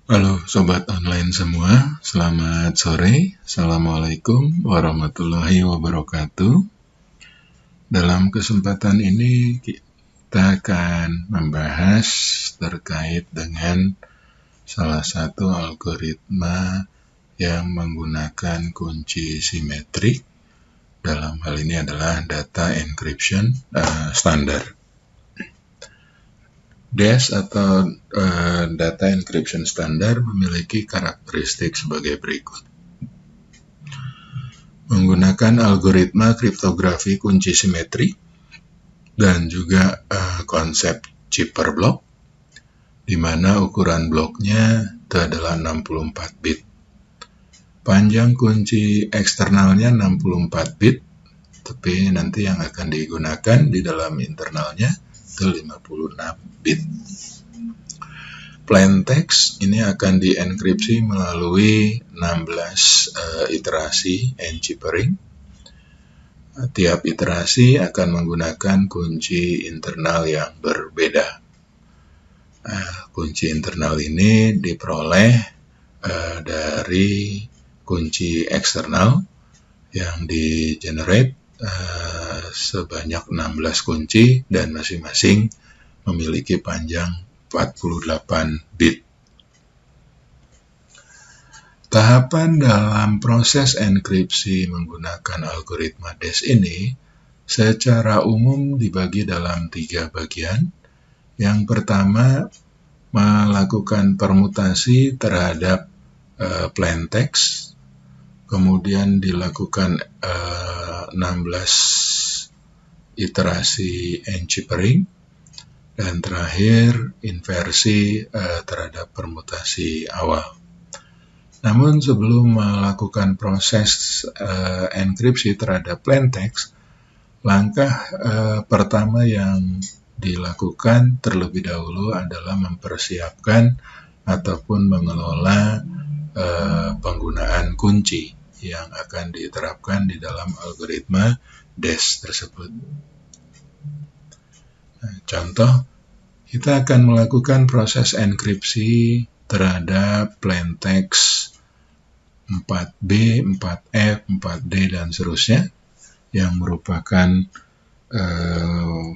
Halo Sobat Online semua, selamat sore. Assalamualaikum warahmatullahi wabarakatuh. Dalam kesempatan ini kita akan membahas terkait dengan salah satu algoritma yang menggunakan kunci simetrik. Dalam hal ini adalah data encryption standar. DES atau data encryption standar memiliki karakteristik sebagai berikut. Menggunakan algoritma kriptografi kunci simetri dan juga konsep chip per blok, di mana ukuran bloknya itu adalah 64 bit. Panjang kunci eksternalnya 64 bit, tapi nanti yang akan digunakan di dalam internalnya itu 56 bit. Plain text ini akan dienkripsi melalui 16 iterasi enchippering. Tiap iterasi akan menggunakan kunci internal yang berbeda. Kunci internal ini diperoleh dari kunci eksternal yang di-generate sebanyak 16 kunci dan masing-masing memiliki panjang 48 bit. Tahapan dalam proses enkripsi menggunakan algoritma DES ini secara umum dibagi dalam 3 bagian. Yang pertama, melakukan permutasi terhadap plain text, kemudian dilakukan 16 iterasi enchippering, dan terakhir inversi terhadap permutasi awal. Namun sebelum melakukan proses enkripsi terhadap plain text, langkah pertama yang dilakukan terlebih dahulu adalah mempersiapkan ataupun mengelola penggunaan kunci yang akan diterapkan di dalam algoritma DES tersebut. Contoh, kita akan melakukan proses enkripsi terhadap plain text 4B, 4F, 4D, dan seterusnya yang merupakan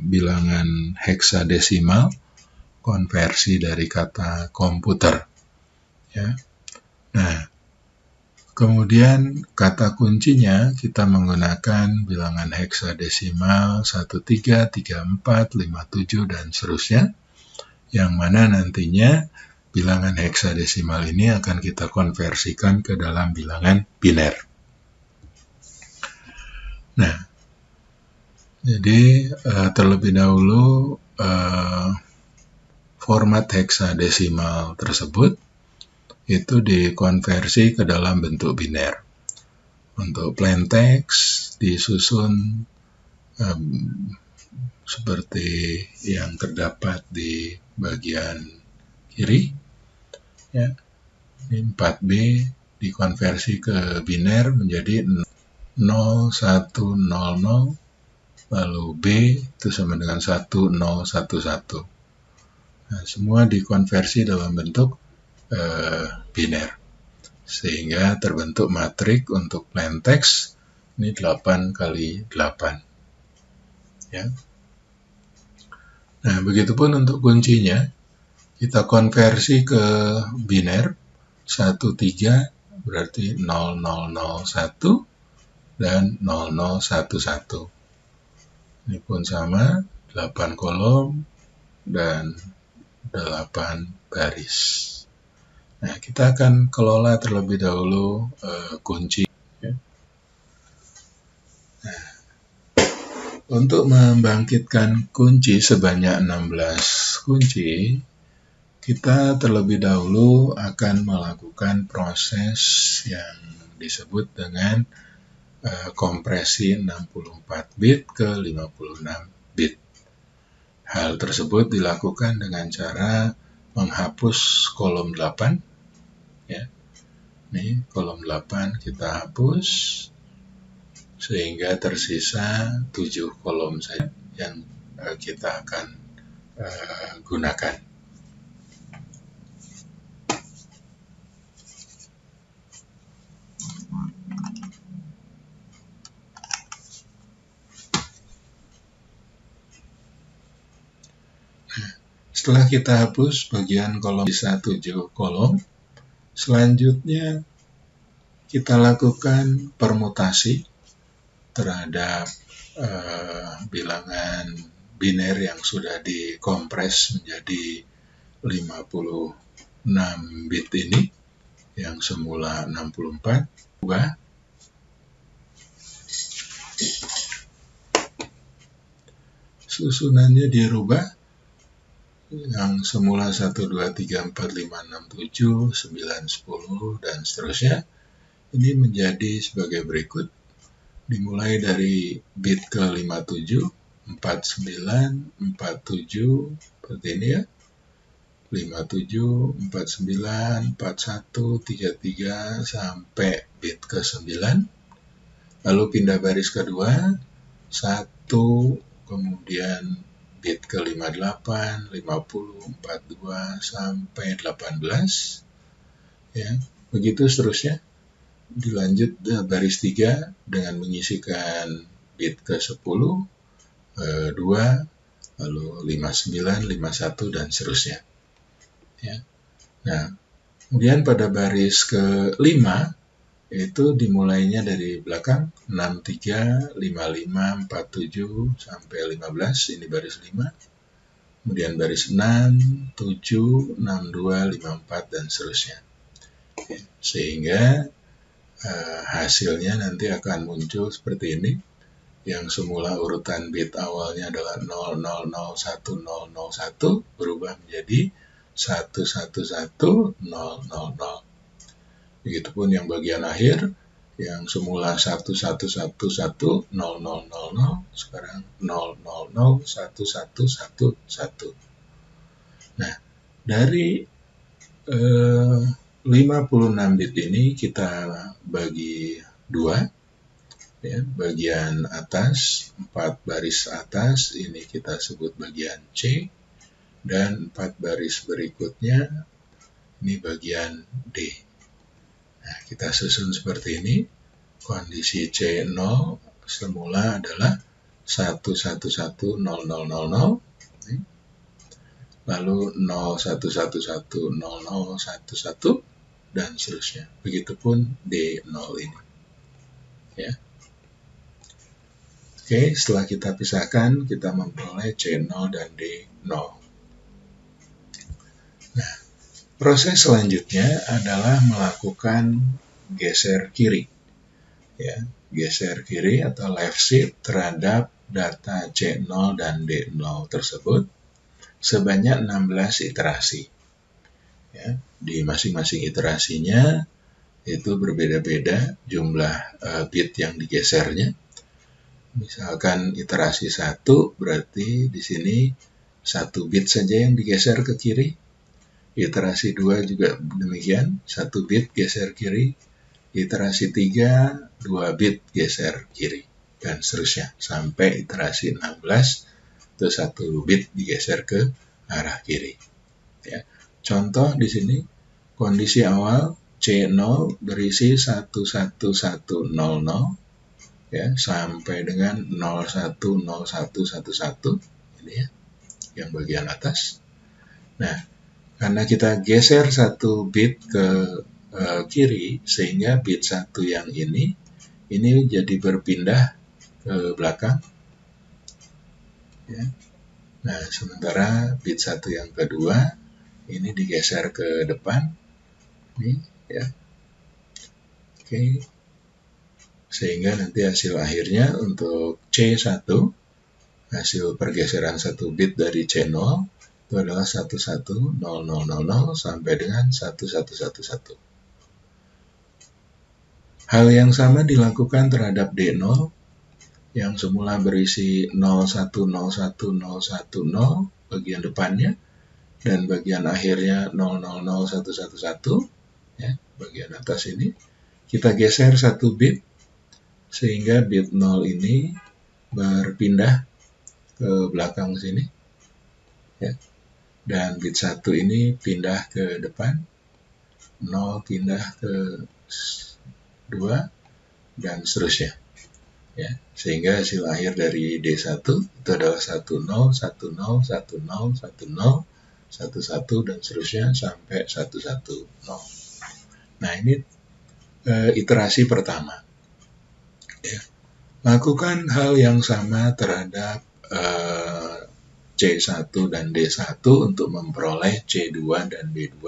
bilangan heksadesimal, konversi dari kata komputer. Ya. Nah, kemudian kata kuncinya kita menggunakan bilangan heksadesimal 13, 34, 57, dan seterusnya, yang mana nantinya bilangan heksadesimal ini akan kita konversikan ke dalam bilangan biner. Nah, jadi terlebih dahulu format heksadesimal tersebut itu dikonversi ke dalam bentuk biner. Untuk plain text disusun seperti yang terdapat di bagian kiri. Ya. Ini 4B dikonversi ke biner menjadi 0100, lalu B itu sama dengan 1011. Nah, semua dikonversi dalam bentuk biner, sehingga terbentuk matrik untuk plain text ini 8 kali 8. Ya. Nah, begitupun untuk kuncinya, kita konversi ke biner, 13 berarti 0001 dan 0011. Ini pun sama, 8 kolom dan 8 baris. Nah, kita akan kelola terlebih dahulu kunci. Ya. Nah, untuk membangkitkan kunci sebanyak 16 kunci, kita terlebih dahulu akan melakukan proses yang disebut dengan kompresi 64 bit ke 56 bit. Hal tersebut dilakukan dengan cara menghapus kolom 8. Ya. Ini kolom 8 kita hapus, sehingga tersisa 7 kolom saja yang kita akan gunakan. setelah kita hapus bagian kolom bisa 7 kolom, selanjutnya kita lakukan permutasi terhadap bilangan biner yang sudah dikompres menjadi 56 bit ini, yang semula 64, ubah. Susunannya dirubah, yang semula 1, 2, 3, 4, 5, 6, 7, 9, 10, dan seterusnya. Ini menjadi sebagai berikut. Dimulai dari bit ke 57, 49, 47, seperti ini ya. 57, 49, 41, 33, sampai bit ke 9. Lalu pindah baris kedua, 1, kemudian bit ke 58, 50, 42, sampai 18. Ya, begitu seterusnya. Dilanjut baris 3 dengan mengisikan bit ke 10, 2, lalu 59, 51, dan seterusnya. Ya. Nah, kemudian pada baris ke-5 itu dimulainya dari belakang, 63, 55, 47, sampai 15, ini baris 5. Kemudian baris 6, 7, 62, 54, dan seterusnya. Ya. Sehingga hasilnya nanti akan muncul seperti ini, yang semula urutan bit awalnya adalah 000101 berubah menjadi 111000. Begitupun yang bagian akhir, yang semula 111100 sekarang 000111. Nah, dari 56 bit ini kita bagi 2, ya. Bagian atas, 4 baris atas, ini kita sebut bagian C, dan 4 baris berikutnya, ini bagian D. Nah, kita susun seperti ini. Kondisi C0 semula adalah 1110000, lalu 01110011, dan seterusnya. Begitupun D0 ini. Ya. Oke, setelah kita pisahkan, kita memperoleh C0 dan D0. Nah, proses selanjutnya adalah melakukan geser kiri. Ya, geser kiri atau left shift terhadap data C0 dan D0 tersebut sebanyak 16 iterasi. Ya, di masing-masing iterasinya itu berbeda-beda jumlah bit yang digesernya. Misalkan iterasi 1 berarti di sini 1 bit saja yang digeser ke kiri. Iterasi 2 juga demikian, 1 bit geser kiri. Iterasi 3, 2 bit geser kiri, dan seterusnya sampai iterasi 16 itu 1 bit digeser ke arah kiri. Ya. Contoh di sini, kondisi awal C0 berisi 11100, ya, sampai dengan 010111, ini ya, yang bagian atas. Nah, karena kita geser 1 bit ke kiri, sehingga bit 1 yang ini jadi berpindah ke belakang. Ya. Nah, sementara bit 1 yang kedua ini digeser ke depan, ini ya. Oke, sehingga nanti hasil akhirnya untuk C1, hasil pergeseran 1 bit dari C0 itu adalah 11000 sampai dengan 1111. Hal yang sama dilakukan terhadap D0 yang semula berisi 010110 bagian depannya, dan bagian akhirnya 000111, ya, bagian atas ini. Kita geser 1 bit sehingga bit 0 ini berpindah ke belakang sini, ya. Dan bit 1 ini pindah ke depan, 0 pindah ke 2, dan seterusnya. Ya, sehingga hasil akhir dari D1 itu adalah 10101010 11 dan seterusnya sampai 110. Nah, ini iterasi pertama. Ya. Lakukan hal yang sama terhadap C1 dan D1 untuk memperoleh C2 dan D2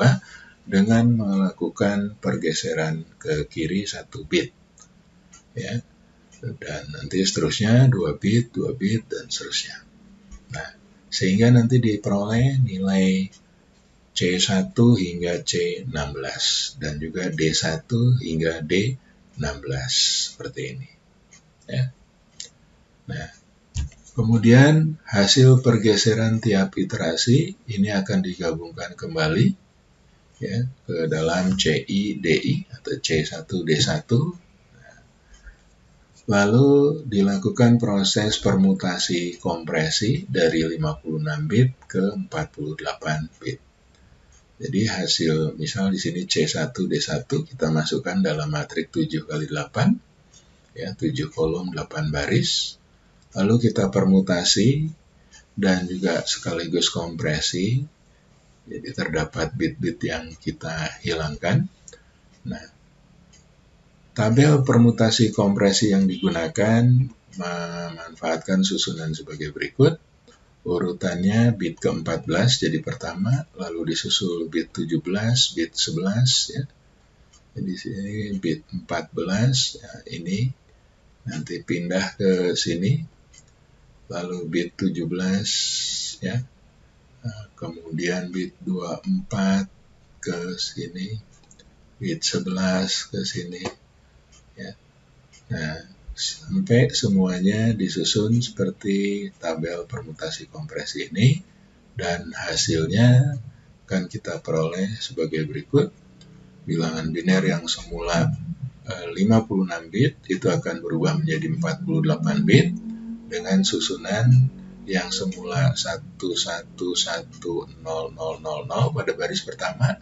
dengan melakukan pergeseran ke kiri 1 bit. Ya. Dan nanti seterusnya 2 bit, 2 bit, dan seterusnya. Nah, sehingga nanti diperoleh nilai C1 hingga C16 dan juga D1 hingga D16 seperti ini. Ya. Nah, kemudian hasil pergeseran tiap iterasi ini akan digabungkan kembali ya ke dalam CI-DI atau C1-D1. Lalu dilakukan proses permutasi kompresi dari 56 bit ke 48 bit. Jadi hasil misal di sini C1-D1 kita masukkan dalam matrik 7x8 ya, 7 kolom 8 baris. Lalu kita permutasi dan juga sekaligus kompresi. Jadi terdapat bit-bit yang kita hilangkan. Nah, tabel permutasi kompresi yang digunakan memanfaatkan susunan sebagai berikut. Urutannya bit ke-14 jadi pertama, lalu disusul bit 17, bit 11 ya. Jadi sini bit 14 ya, ini nanti pindah ke sini. Lalu bit 17 ya. Kemudian bit 24 ke sini, bit 11 ke sini ya. Nah, sampai semuanya disusun seperti tabel permutasi kompresi ini, dan hasilnya akan kita peroleh sebagai berikut. Bilangan biner yang semula 56 bit itu akan berubah menjadi 48 bit dengan susunan yang semula 111000 pada baris pertama,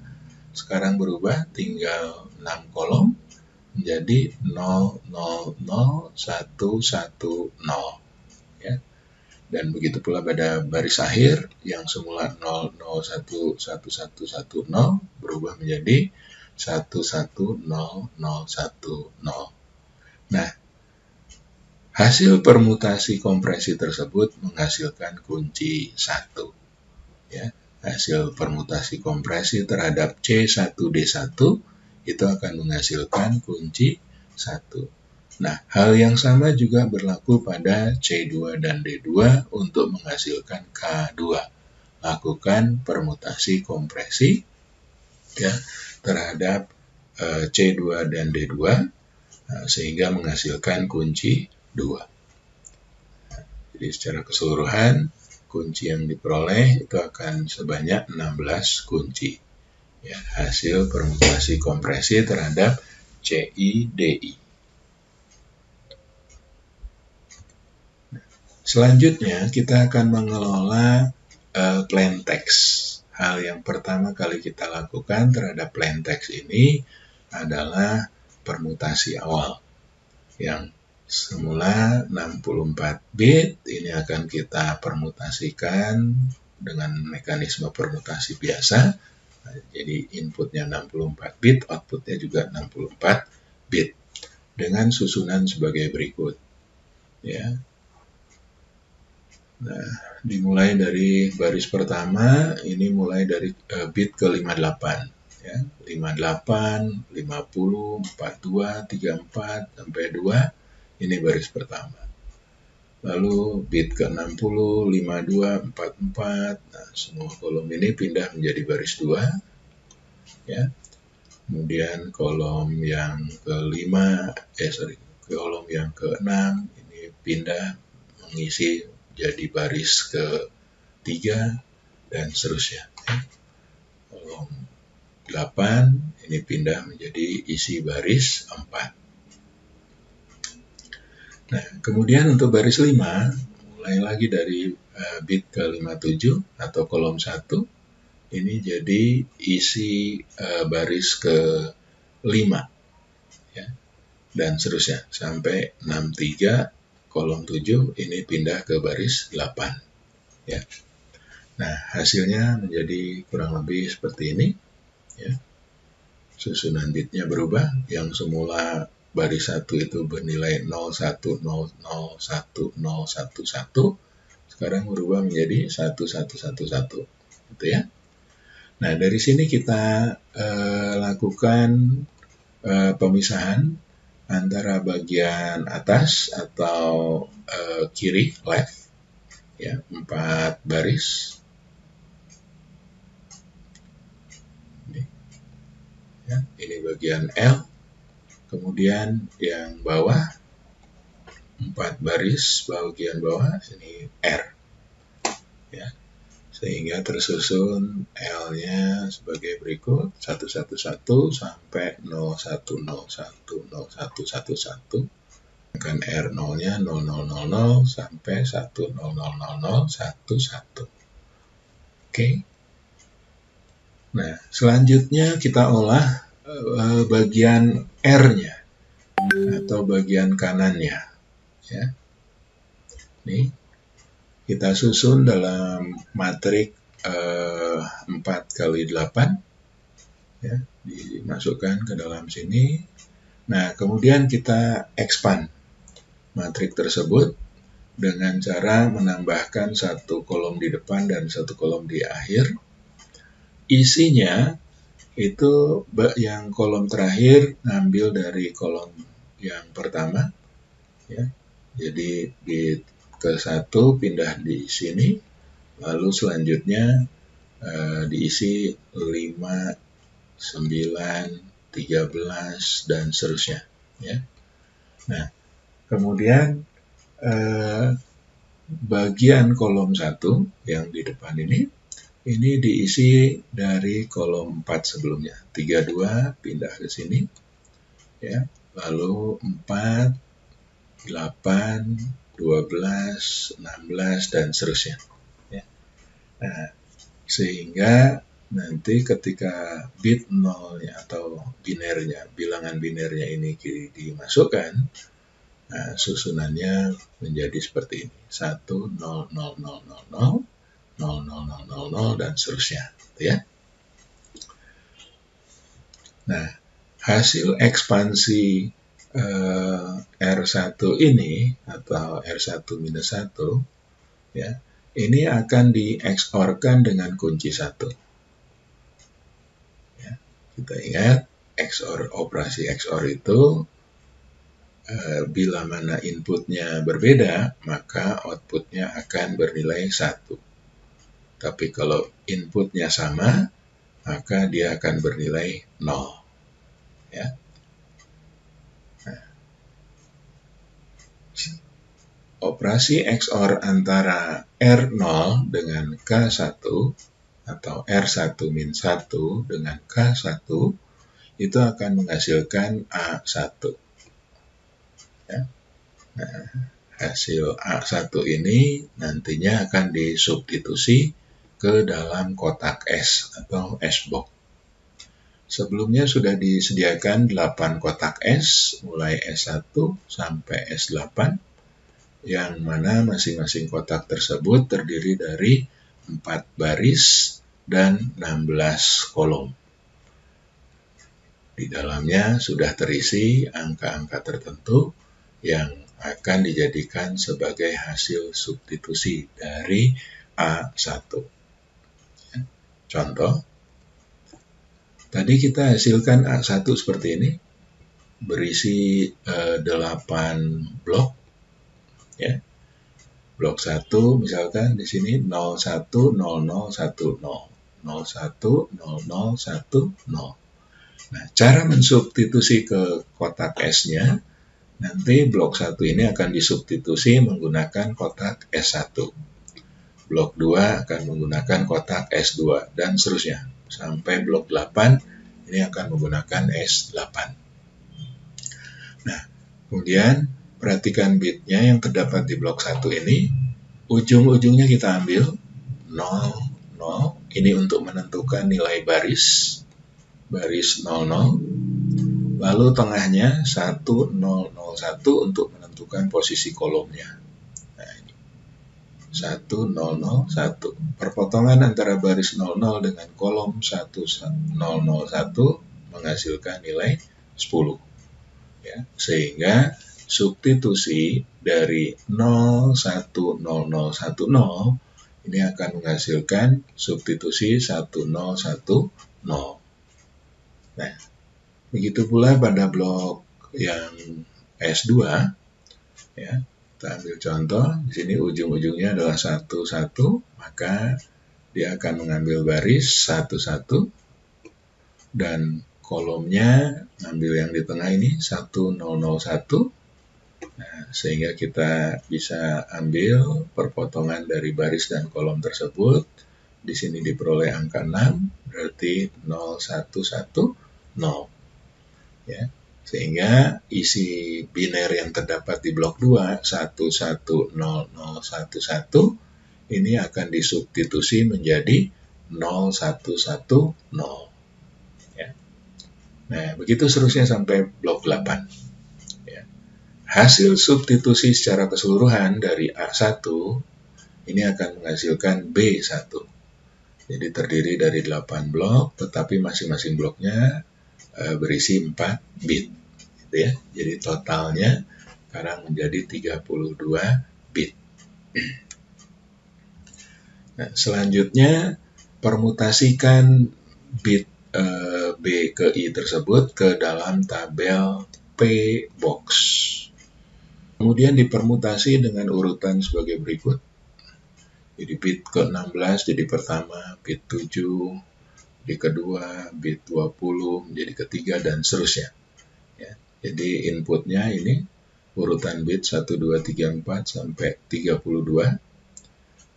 sekarang berubah tinggal 6 kolom menjadi 000110 ya. Dan begitu pula pada baris akhir yang semula 001110 berubah menjadi 110010. Nah, hasil permutasi kompresi tersebut menghasilkan kunci 1. Ya, hasil permutasi kompresi terhadap C1D1 itu akan menghasilkan kunci 1. Nah, hal yang sama juga berlaku pada C2 dan D2 untuk menghasilkan K2. Lakukan permutasi kompresi ya terhadap C2 dan D2 sehingga menghasilkan kunci 2. Jadi secara keseluruhan kunci yang diperoleh itu akan sebanyak 16 kunci. Ya, hasil permutasi kompresi terhadap CI-DI. Selanjutnya kita akan mengelola plain text. Hal yang pertama kali kita lakukan terhadap plain text ini adalah permutasi awal yang semula 64 bit, ini akan kita permutasikan dengan mekanisme permutasi biasa. Jadi inputnya 64 bit, outputnya juga 64 bit dengan susunan sebagai berikut. Ya. Nah, dimulai dari baris pertama, ini mulai dari bit ke 58. Ya, 58, 50, 42, 34, sampai 2. Ini baris pertama. Lalu bit ke-60, 52, 44. Nah, semua kolom ini pindah menjadi baris 2. Ya. Kemudian kolom yang ke-5, kolom yang ke-6 ini pindah mengisi jadi baris ke-3 dan seterusnya. Ya. Kolom 8 ini pindah menjadi isi baris 4. Nah, kemudian untuk baris 5, mulai lagi dari bit ke-57 atau kolom 1, ini jadi isi baris ke-5, ya, dan seterusnya, sampai 63, kolom 7, ini pindah ke baris 8. Ya. Nah, hasilnya menjadi kurang lebih seperti ini. Ya. Susunan bitnya berubah, yang semula baris 1 itu bernilai 01001011, sekarang berubah menjadi 1111, gitu ya. Nah, dari sini kita lakukan pemisahan antara bagian atas atau kiri, left, ya, 4 baris. Ya, ini bagian L, kemudian yang bawah 4 baris bagian bawah ini R, ya, sehingga tersusun L-nya sebagai berikut 111 sampai 01010111, kan R 0-nya 0000 sampai 100011. Oke. Nah, selanjutnya kita olah bagian R-nya atau bagian kanannya. Ya. Nih, kita susun dalam matrik 4x8, ya, dimasukkan ke dalam sini. Nah, kemudian kita expand matrik tersebut dengan cara menambahkan satu kolom di depan dan satu kolom di akhir. Isinya itu yang kolom terakhir ngambil dari kolom yang pertama, ya. Jadi bit ke-1 pindah di sini, lalu selanjutnya diisi 5, 9, 13 dan seterusnya, ya. Nah, kemudian bagian kolom 1 yang di depan ini diisi dari kolom 4 sebelumnya. 32 pindah ke sini, ya. Lalu 4, 8, 12, 16 dan seterusnya, ya. Nah, sehingga nanti ketika bit 0-nya atau binernya, bilangan binernya ini dimasukkan, nah, susunannya menjadi seperti ini. 1, 0, 0, 0, 0, 0, 0, 0, 0, 0, 0, dan seterusnya, ya. Nah, hasil ekspansi R1 ini atau R1-1, ya, ini akan di-XOR-kan dengan kunci 1. Ya, kita ingat XOR, operasi XOR itu bila mana inputnya berbeda, maka outputnya akan bernilai 1. Tapi kalau inputnya sama, maka dia akan bernilai 0. Ya. Nah, operasi XOR antara R0 dengan K1 atau R1-1 dengan K1 itu akan menghasilkan A1. Ya. Nah, hasil A1 ini nantinya akan disubstitusi ke dalam kotak S atau S-box. Sebelumnya sudah disediakan 8 kotak S, mulai S1 sampai S8, yang mana masing-masing kotak tersebut terdiri dari 4 baris dan 16 kolom. Di dalamnya sudah terisi angka-angka tertentu yang akan dijadikan sebagai hasil substitusi dari A1. Contoh, tadi kita hasilkan A1 seperti ini, berisi 8 blok, ya. Blok 1 misalkan di sini 010010, 010010. Nah, cara mensubstitusi ke kotak S-nya, nanti blok 1 ini akan disubstitusi menggunakan kotak S1. Blok 2 akan menggunakan kotak S2, dan seterusnya. Sampai blok 8 ini akan menggunakan S8. Nah, kemudian perhatikan bitnya yang terdapat di blok 1 ini, ujung-ujungnya kita ambil 0, 0, ini untuk menentukan nilai baris 00, lalu tengahnya 1001 untuk menentukan posisi kolomnya. Nah, ini. 1001. Perpotongan antara baris 00 dengan kolom 1001 menghasilkan nilai 10. Ya, sehingga substitusi dari 010010 ini akan menghasilkan substitusi 1010. Nah, begitu pula pada blok yang S2, ya, kita ambil contoh, di sini ujung-ujungnya adalah 11, maka dia akan mengambil baris 11 dan kolomnya ambil yang di tengah ini 1001. Nah, sehingga kita bisa ambil perpotongan dari baris dan kolom tersebut. Di sini diperoleh angka 6, berarti 0110. Ya. Sehingga isi biner yang terdapat di blok 2, 110011, ini akan disubstitusi menjadi 0110. Ya. Nah, begitu seterusnya sampai blok 8. Hasil substitusi secara keseluruhan dari A1 ini akan menghasilkan B1. Jadi terdiri dari 8 blok, tetapi masing-masing bloknya berisi 4 bit. Gitu ya. Jadi totalnya sekarang menjadi 32 bit. Nah, selanjutnya permutasikan bit B ke I tersebut ke dalam tabel P-box. Kemudian dipermutasi dengan urutan sebagai berikut. Jadi bit ke-16 jadi pertama, bit 7 jadi kedua, bit 20 menjadi ketiga, dan seterusnya. Ya, jadi inputnya ini urutan bit 1, 2, 3, 4 sampai 32.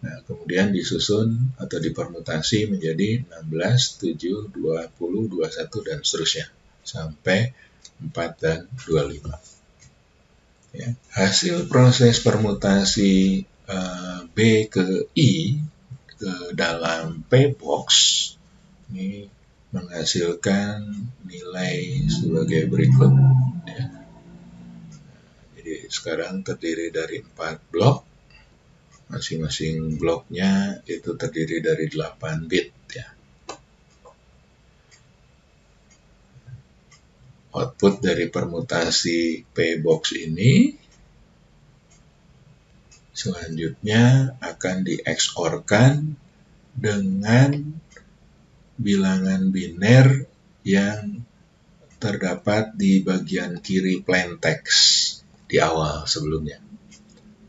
Nah, kemudian disusun atau dipermutasi menjadi 16, 7, 20, 21, dan seterusnya. Sampai 4 dan 25. Ya, hasil proses permutasi B ke I ke dalam P-box ini menghasilkan nilai sebagai berikut. Ya. Jadi sekarang terdiri dari 4 blok, masing-masing bloknya itu terdiri dari 8 bit. Ya. Output dari permutasi P-box ini selanjutnya akan di-XOR-kan dengan bilangan biner yang terdapat di bagian kiri plain text di awal sebelumnya.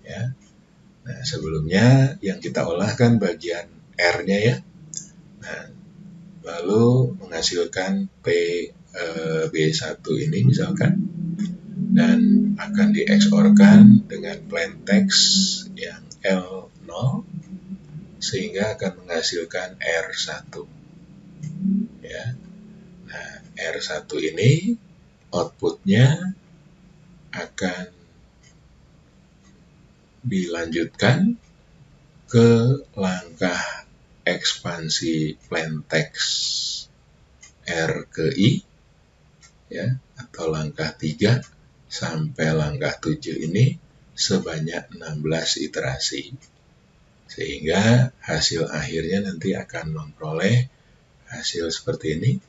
Ya. Nah, sebelumnya yang kita olah kan bagian R-nya ya. Nah, lalu menghasilkan B1 ini misalkan, dan akan di-XOR-kan dengan plain text yang L0 sehingga akan menghasilkan R1. Ya. Nah, R1 ini outputnya akan dilanjutkan ke langkah ekspansi plain text R ke I, ya, atau langkah 3 sampai langkah 7 ini sebanyak 16 iterasi. Sehingga hasil akhirnya nanti akan memperoleh hasil seperti ini.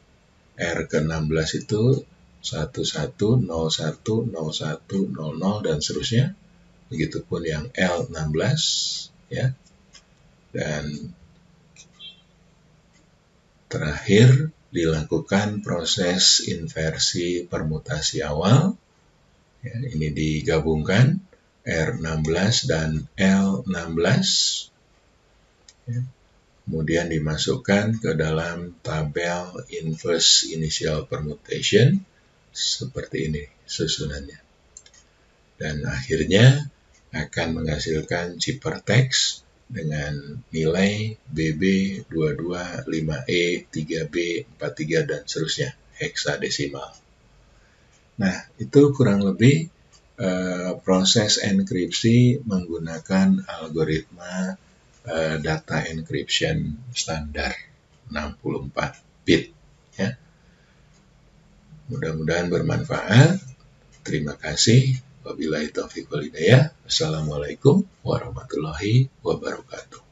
R ke-16 itu 11, 01, 01, 00, dan seterusnya. Begitupun yang L16, ya. Dan terakhir dilakukan proses inversi permutasi awal. Ya, ini digabungkan R16 dan L16. Ya. Kemudian dimasukkan ke dalam tabel inverse initial permutation seperti ini susunannya. Dan akhirnya akan menghasilkan ciphertext dengan nilai BB 225E 3B 43 dan seterusnya heksadesimal. Nah, itu kurang lebih proses enkripsi menggunakan algoritma data encryption standar 64 bit. Ya. Mudah-mudahan bermanfaat. Terima kasih. Wabillahi taufiq wal hidayah. Wassalamualaikum warahmatullahi wabarakatuh.